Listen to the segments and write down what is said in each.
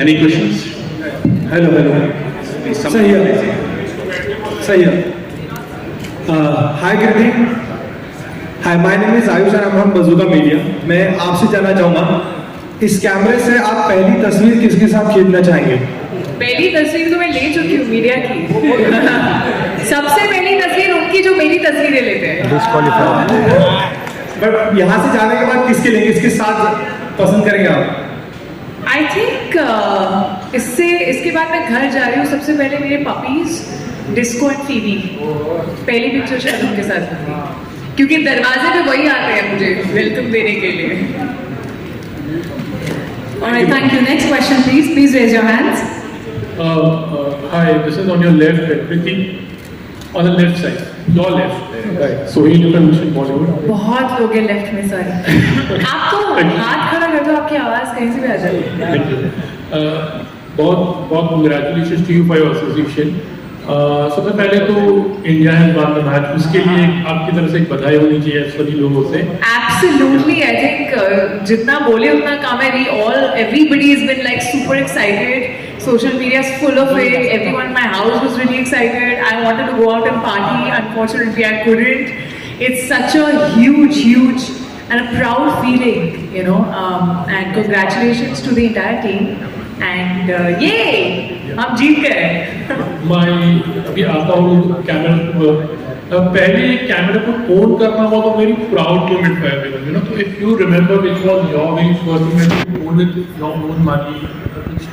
Any questions? Hello, hello. Sahil. Hi Kirti. Hi, my name is Ayush and I'm from Bazooka Media. मैं आपसे जानना चाहूँगा, इस कैमरे से आप पहली तस्वीर किसके साथ खींचना चाहेंगे? पहली तस्वीर तो मैं ले चुकी हूँ मीडिया की। सबसे पहली तस्वीर उनकी जो मेरी तस्वीरें लेते हैं। बट यहाँ से जाने के बाद किसके लेंगे, किसके साथ पसंद करेंगे आप? आई थिंक इसके बाद मैं घर जा रही हूँ, सबसे पहले मेरे पपीज डिस्को एंड फीबी, पहली पिक्चर शायद उनके साथ होगी, क्योंकि दरवाजे पे वही आते हैं मुझे वेलकम देने के लिए। Alright, thank you. Next question, please. Please raise your hands. Hi, this is on your left, everything on the left side, your left. Right. So he look at Bollywood. बहुत लोग हैं लेफ्ट में sir. आप तो हाथ खड़ा कर दो, आपकी आवाज कहीं से भी आ जाती है। Thank you. बहुत बहुत congratulations to you for your association. सबसे पहले तो India has one the match, उसके लिए आपकी तरफ से एक बधाई होनी चाहिए सभी लोगों से। Absolutely, I think जितना बोले उतना कम है। Everybody has been like super excited. Social media is full of it. Everyone in my house was really excited. I wanted to go out and party. Unfortunately, I couldn't. It's such a huge and a proud feeling, you know. And congratulations to the entire team. And yay, हम जीत गए। मैं अभी आता हूँ camera पर, पहले camera को on करना हुआ तो very proud moment for everyone, you know. तो if you remember which was your very first moment own with your own money,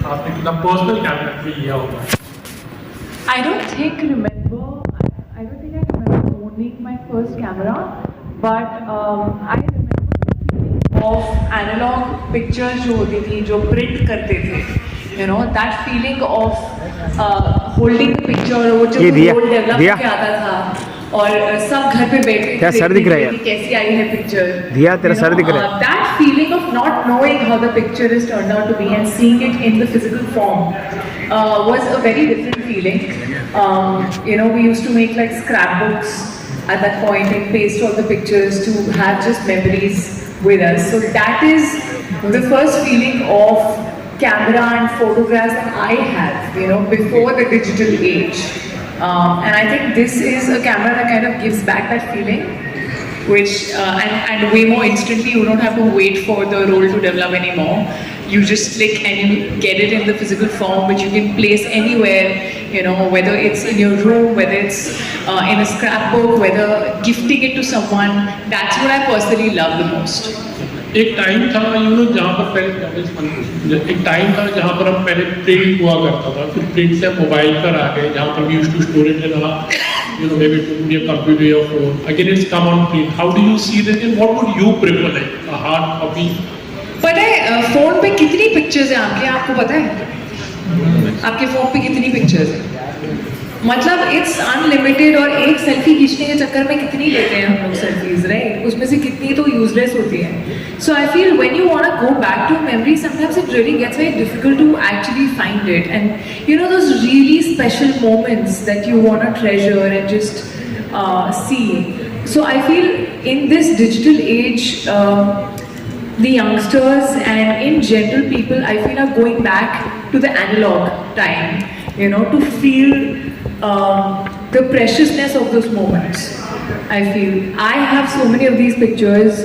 आपने कितना पर्सनल कैमरा पे लिया होगा? I don't think I remember owning my first camera, but I remember of analog pictures जो होती थी, जो print करते थे, you know, that feeling of holding the picture, वो जो roll develop के आता था और सब घर पे बैठे थे सर दिख रहा है कैसी आई है पिक्चर। दिया तेरा सर दिख रहा है। That feeling of not knowing how the picture is turned out to be and seeing it in the physical form was a very different feeling. You know, we used to make like scrapbooks at that point and paste all the pictures to have just memories with us. So that is the first feeling of camera and photographs that I have, you know, before the digital age. And I think this is a camera that kind of gives back that feeling, which and way more instantly. You don't have to wait for the roll to develop anymore. You just click and you get it in the physical form, which you can place anywhere, you know, whether it's in your room, whether it's in a scrapbook, whether gifting it to someone. That's what I personally love the most. एक time था you know जहाँ पर पहले एक time था जहाँ पर हम पहले प्रिंट हुआ करता था, फिर प्रिंट से मोबाइल पर आ गए जहाँ पर we used to store it in you know, maybe to your computer or phone. Again, it's come on print. How do you see that and what would you prefer, like a hard copy? पता है phone पे कितनी pictures हैं आपको पता है? आपके phone पे कितनी पिक्चर्स हैं? मतलब इट्स अनलिमिटेड, और एक सेल्फी खींचने के चक्कर में कितनी लेते हैं हम लोग सेल्फीज, राइट? उसमें से कितनी तो यूजलेस होती हैं। So I feel when you want to go back to memory, sometimes it really gets very difficult to actually find it, and you know those really special moments that you want to treasure and just see. So I feel in this digital age the youngsters and in general people, I feel, are going back to the analog time, you know, to feel the preciousness of those moments. I feel I have so many of these pictures,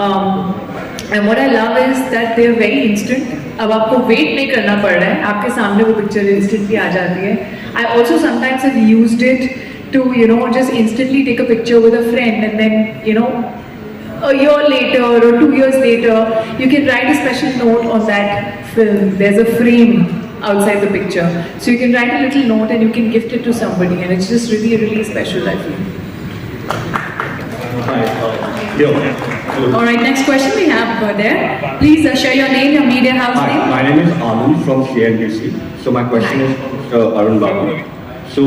and what I love is that they are very instant. अब आपको wait नहीं करना पड़ रहा है, आपके सामने वो picture instantly आ जाती है. I also sometimes have used it to, you know, just instantly take a picture with a friend, and then, you know, a year later or 2 years later, you can write a special note on that film. There's a frame outside the picture, so you can write a little note and you can gift it to somebody, and it's just really special, I feel. All right, next question we have there. Please share your name, your media house Hi, name. my name is Anand from CNBC. So my question is Arun Babu. So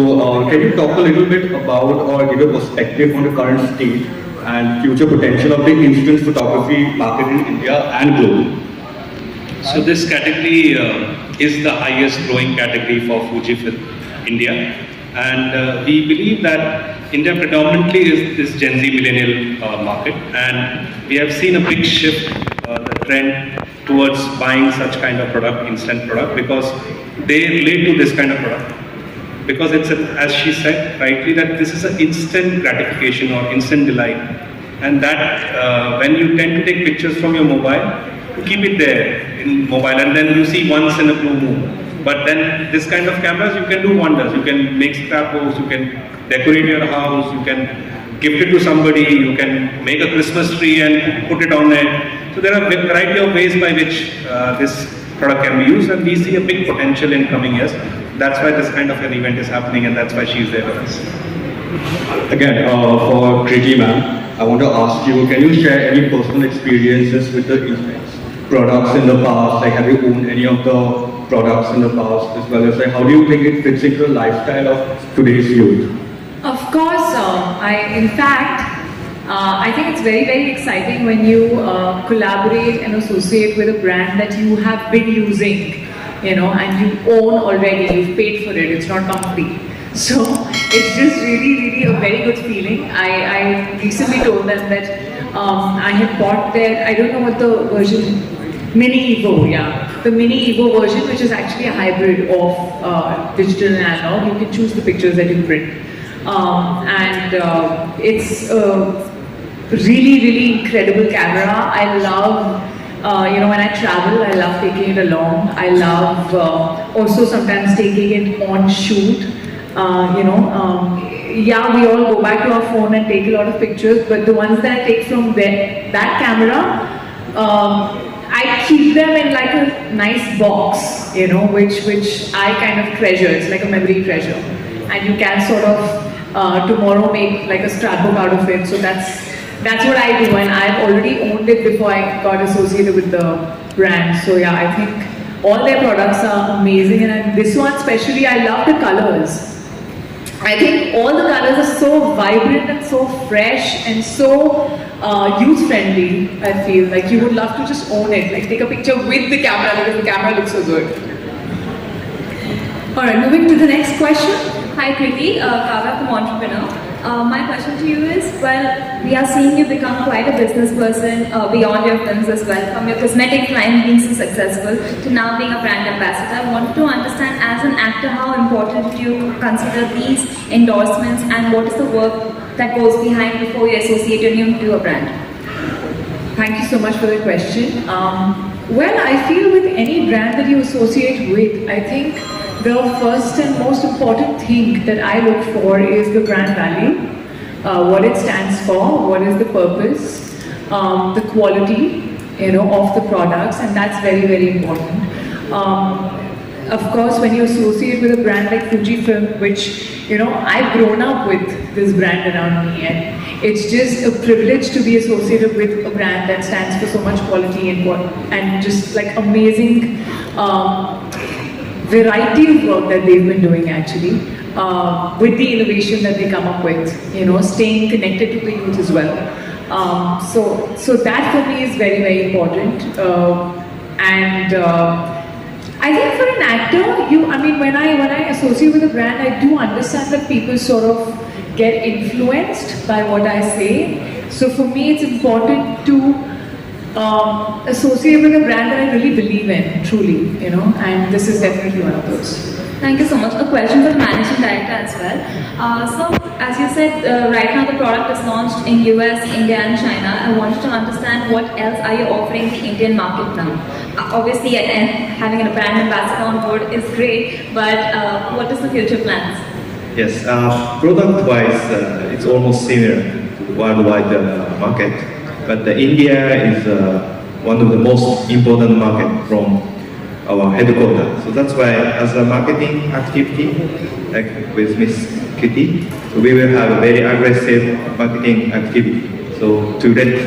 can you talk a little bit about or give a perspective on the current state and future potential of the instant photography market in India and globally? So this category is the highest growing category for Fujifilm India, and we believe that India predominantly is this Gen Z millennial market, and we have seen a big shift. The trend towards buying such kind of product, instant product, because they relate to this kind of product. Because it's, as she said rightly, that this is an instant gratification or instant delight. And that when you tend to take pictures from your mobile, you keep it there in mobile and then you see once in a blue moon. But then this kind of cameras, you can do wonders. You can make scrapbooks, you can decorate your house, you can gift it to somebody, you can make a Christmas tree and put it on it. So there are a variety of ways by which this product can be used, and we see a big potential in coming years. That's why this kind of an event is happening, and that's why she's there with us. Again, for Kriti ma'am, I want to ask you, can you share any personal experiences with the products in the past? Like, have you owned any of the products in the past, as well as like, how do you think it fits into the lifestyle of today's youth? Of course, I think it's very, very exciting when you collaborate and associate with a brand that you have been using, you know, and you own already, you've paid for it, it's not come free. So it's just really, really a very good feeling. I recently told them that I had bought their, I don't know what the version, Mini Evo, yeah. The Mini Evo version, which is actually a hybrid of digital and analog. You can choose the pictures that you print. It's a really, really incredible camera. I love, you know, when I travel, I love taking it along. I love also sometimes taking it on shoot. Yeah, we all go back to our phone and take a lot of pictures, but the ones that I take from that camera, I keep them in like a nice box, you know, which I kind of treasure. It's like a memory treasure, and you can sort of tomorrow make like a scrapbook out of it. So that's what I do, and I've already owned it before I got associated with the brand. So yeah, I think all their products are amazing, and this one especially, I love the colors. I think all the colors are so vibrant and so fresh and so youth-friendly. I feel like you would love to just own it, like take a picture with the camera because the camera looks so good. All right, moving to the next question. Hi Kriti, Kavya from Entrepreneur. My question to you is, well, we are seeing you become quite a business person beyond your films as well, from your cosmetic line being so successful to now being a brand ambassador. I wanted to understand, as an actor, how important do you consider these endorsements, and what is the work that goes behind before you associate your name to a brand? Thank you so much for the question. Well, I feel with any brand that you associate with, I think the first and most important thing that I look for is the brand value, what it stands for, what is the purpose, the quality, you know, of the products, and that's very, very important. Of course, when you associate with a brand like Fujifilm, which, you know, I've grown up with this brand around me, and it's just a privilege to be associated with a brand that stands for so much quality and just like amazing variety of work that they've been doing actually, with the innovation that they come up with, you know, staying connected to the youth as well. So that for me is very, very important. I think for an actor, when I associate with a brand, I do understand that people sort of get influenced by what I say. So for me, it's important to associate with a brand that I really believe in, truly, you know, and this is definitely one of those. Thank you so much. A question for the managing director as well. So, as you said, right now the product is launched in US, India and China. I wanted to understand what else are you offering the Indian market now? Obviously, having a brand ambassador on board is great, but what is the future plans? Yes, product-wise, it's almost similar to worldwide market. But India is one of the most important market from our headquarters. So that's why, as a marketing activity, like with Miss Kitty, we will have a very aggressive marketing activity. So to let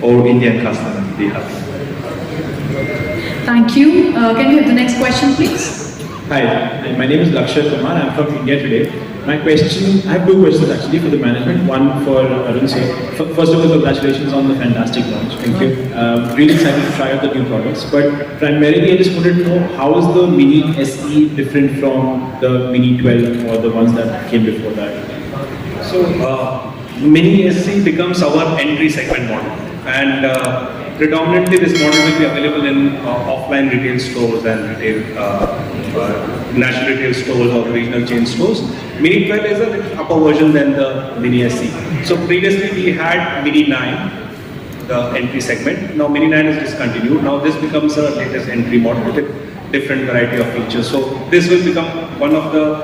all Indian customers be happy. Thank you. Can we have the next question, please? Hi, my name is Lakshya Kumar. I'm from India Today. My question, I have two questions actually for the management. One for Arun sir. First of all, congratulations on the fantastic launch. Thank you. Really excited to try out the new products. But primarily, I just wanted to know, how is the Mini SE different from the Mini 12 or the ones that came before that? So, Mini SE becomes our entry segment model, and predominantly this model will be available in offline retail stores and national retail stores or regional chain stores. Mini 12 is a little upper version than the Mini SE. So previously we had Mini 9, the entry segment. Now Mini 9 is discontinued. Now this becomes a latest entry model with different variety of features. So this will become one of the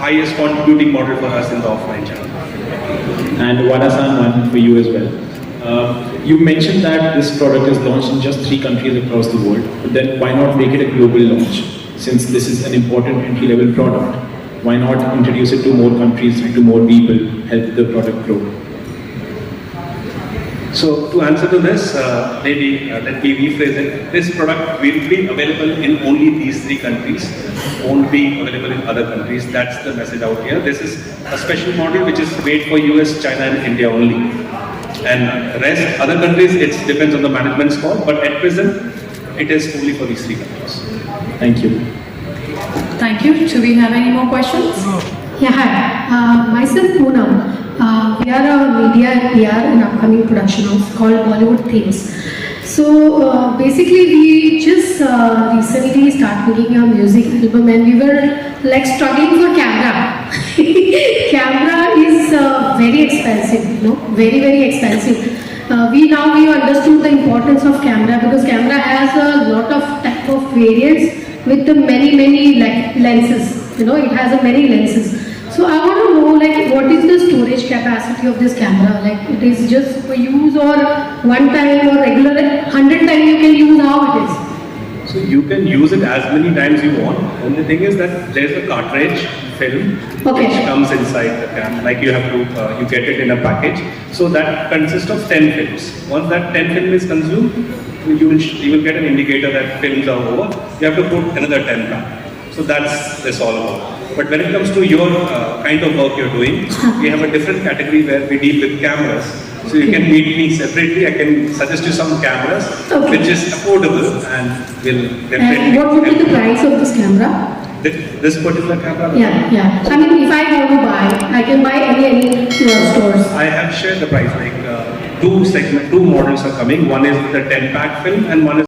highest contributing model for us in the offline channel. And Wadasan, one for you as well. You mentioned that this product is launched in just 3 countries across the world, but then why not make it a global launch? Since this is an important entry-level product, why not introduce it to more countries, to more people, help the product grow? So to answer to this, maybe let me rephrase it. This product will be available in only these 3 countries, won't be available in other countries. That's the message out here. This is a special model which is made for US, China and India only. And rest, other countries, it depends on the management's call, but at present, it is only for these 3 countries. Thank you. Thank you. Do we have any more questions? Yeah, hi. Myself, Poonam. We are a media and PR and upcoming production house called Bollywood Themes. So basically, we just recently started making a music album, and we were like struggling for camera. Camera is very expensive, you know, very expensive. We understood the importance of camera because camera has a lot of type of variants with the many like lenses. You know, it has a many lenses. So I want to know, like, what is the storage capacity of this camera? Like, it is just for use or one time or regular 100 times you can use, how it is? So you can use it as many times you want. Only thing is that there's a cartridge film which comes inside the camera. Like you have to, you get it in a package. So that consists of 10 films. Once that 10 film is consumed, you will get an indicator that films are over. You have to put another 10 back. So that's this all about. But when it comes to your kind of work you're doing, we have a different category where we deal with cameras. So you can meet me separately. I can suggest you some cameras which is affordable and will definitely. And what would be the price of this camera? This particular camera? Yeah. I mean, if I want to buy, I can buy any stores. I have shared the price. Like two models are coming. One is the 10 pack film and one is